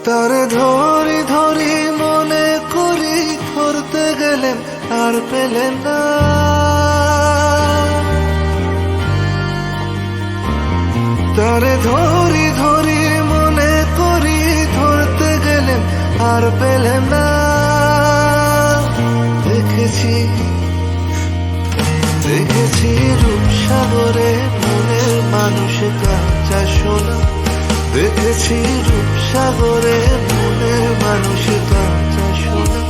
তারে ধরি ধরি মনে করি, ধরতে গেলেন আর পেলেন না। তারে ধরি ধরি মনে করি, ধরতে গেলেন আর পেলেন না। দেখেছি দেখেছি রূপসাগরে মনের মানুষ কাঁচা সোনা। দেখেছি রূপসাগরে মনের মানুষ কাঁচা সোনা।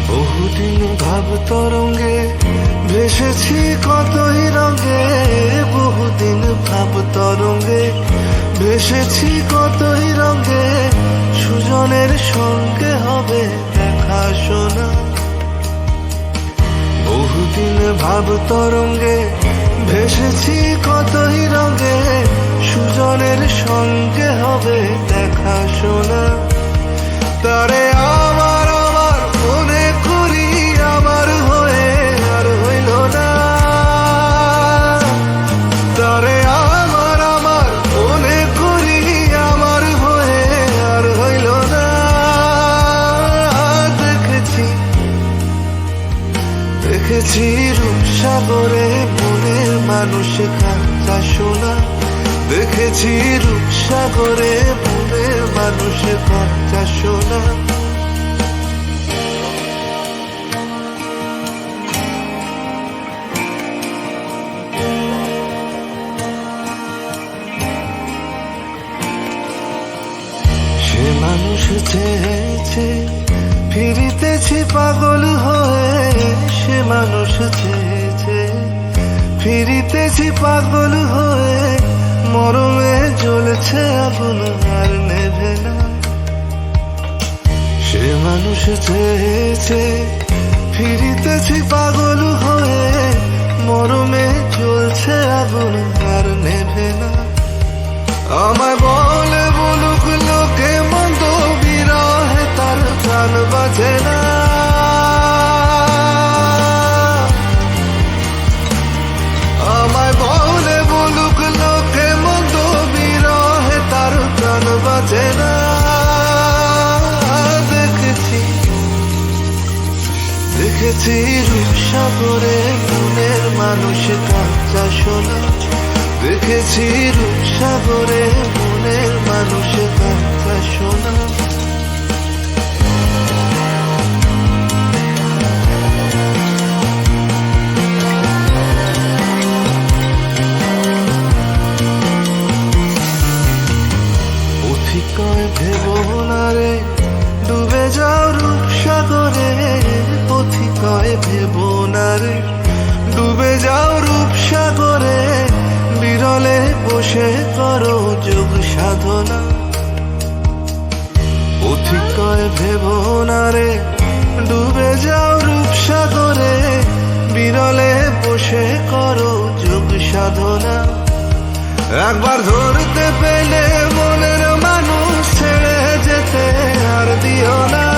বহুদিন ভাব তরঙ্গে ভেসেছি কতই রঙে। বহুদিন ভাব তরঙ্গে ভেসেছি কতই রঙে। সুজনের সঙ্গে হবে দেখা শোনা। বহুদিন ভাব তরঙ্গে ভেসেছি কতই রঙে। সুজনের সঙ্গে হবে দেখা শোনা। তারে আমার আমার মনে করি, আমার হয়ে আর হইল না। তারে আমার আমার মনে করি, আমার হয়ে আর হইল না। দেখেছি দেখেছি রূপসাগরে মনের মানুষ কাঁচা সোনা। দেখেছি রূপসাগরে মনের মানুষ কাঁচা সোনা। সে মানুষ চেয়েছে ফিরিতেছি পাগল হয়ে। সে মানুষ চেয়েছে ফিরিতেছি পাগল হয়ে। মরমে জ্বলছে আগুন আর নেভে না। সে মানুষ চেয়েছে ফিরিতেছি পাগল হয়ে। মরমে জ্বলছে আগুন আর নেভে না। আমায় বলে বলুক লোকে মন্দ, বিরহে তার প্রাণ বাজে না। আমায় বলে বলুক লোকে মন্দ, বিরহে তার প্রাণ বাজে না। দেখেছি দেখেছি রূপসাগরে মনের মানুষ কাঁচা সোনা। দেখেছি রূপসাগরে মনের মানুষ কাঁচা সোনা। পথিকয় ভেবো না রে ডুবে যাও রূপসাগরে। পথিকয় ভেবো না রে ডুবে যাও রূপসাগরে। বিরলে বসে করো যোগ সাধনা। পথিকয় ভেবো না রে ডুবে যাও রূপসাগরে। বিরলে বসে করো যোগ সাধনা। একবার ধরতে পেলে মনের মানুষ ছেড়ে যেতে আর দিও না।